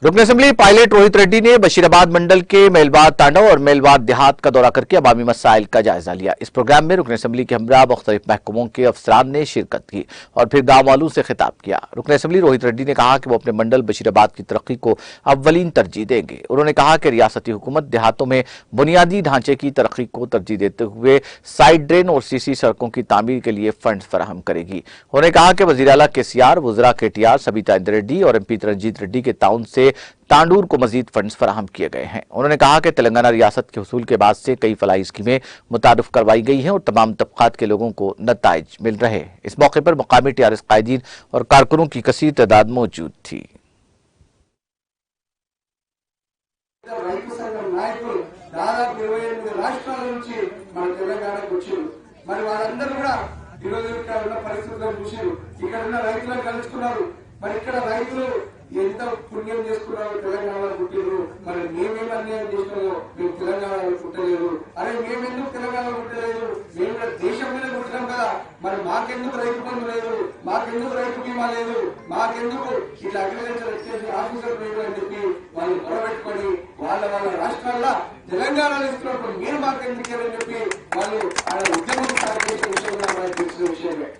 रुकन assembly pilot Rohit Reddy ने बशीराबाद मंडल के मेलवाद तांडव और मेलवाद देहात का दौरा करके अवामी मसाइल का जायजा लिया। इस प्रोग्राम में रुकन असेंबली के हमरा मुख्तलिफ महकमों के अफसरान ने शिरकत की और फिर गांव वालों से खिताब किया। रुकन असेंबली रोहित रेड्डी ने कहा कि वो अपने मंडल बशीराबाद की तरक्की को अव्वलीन तरजीह देंगे। उन्होंने कहा कि रियासती हुकूमत देहातों में बुनियादी ढांचे की तरक्की को तरजीह देते हुए साइड ड्रेन और सीसी सड़कों की तामीर के लिए फंड फराहम करेगी। उन्होंने कहा कि वज़ीर आला केसीआर, वज़रा केटीआर, सबिता इंद्र रेड्डी और एमपी रणजीत रेड्डी के ताउन से तांडूर को मजीद फंड्स फराहम किए गए हैं। उन्होंने कहा कि तेलंगाना रियासत के हुसूल के बाद से कई फलाही स्कीमें मुतारिफ करवाई गई हैं और तमाम तबकात के लोगों को नताइज मिल रहे हैं। इस मौके पर मकामी टीआरएस कायदीन और कारकुनों की कसीर तादाद मौजूद थी। ఎంత పుణ్యం చేసుకున్నారో తెలంగాణలో పుట్టిరు, మరి మేమేం అన్యాయం చేసినామో మేము తెలంగాణలో పుట్టలేదు, అరే మేమెందుకు తెలంగాణలో పుట్టలేదు, మేము కూడా దేశం మీద పుట్టినాం కదా, మరి మాకెందుకు రైతు బంధు లేదు, మాకెందుకు రైతు బీమా లేదు, మాకెందుకు ఇట్లా అగ్రికల్చర్ ఎక్స్టెన్షన్ ఆఫీసర్ లేదు అని చెప్పి వాళ్ళు గొడవపెట్టుకొని వాళ్ళ రాష్ట్రాల్లో తెలంగాణలో ఇస్తున్నప్పుడు మీరు మాకెందుకు అని చెప్పి వాళ్ళు ఆయన ఉద్యమం స్టార్ట్ చేసిన విషయం మనకు తెలిసిన విషయమే.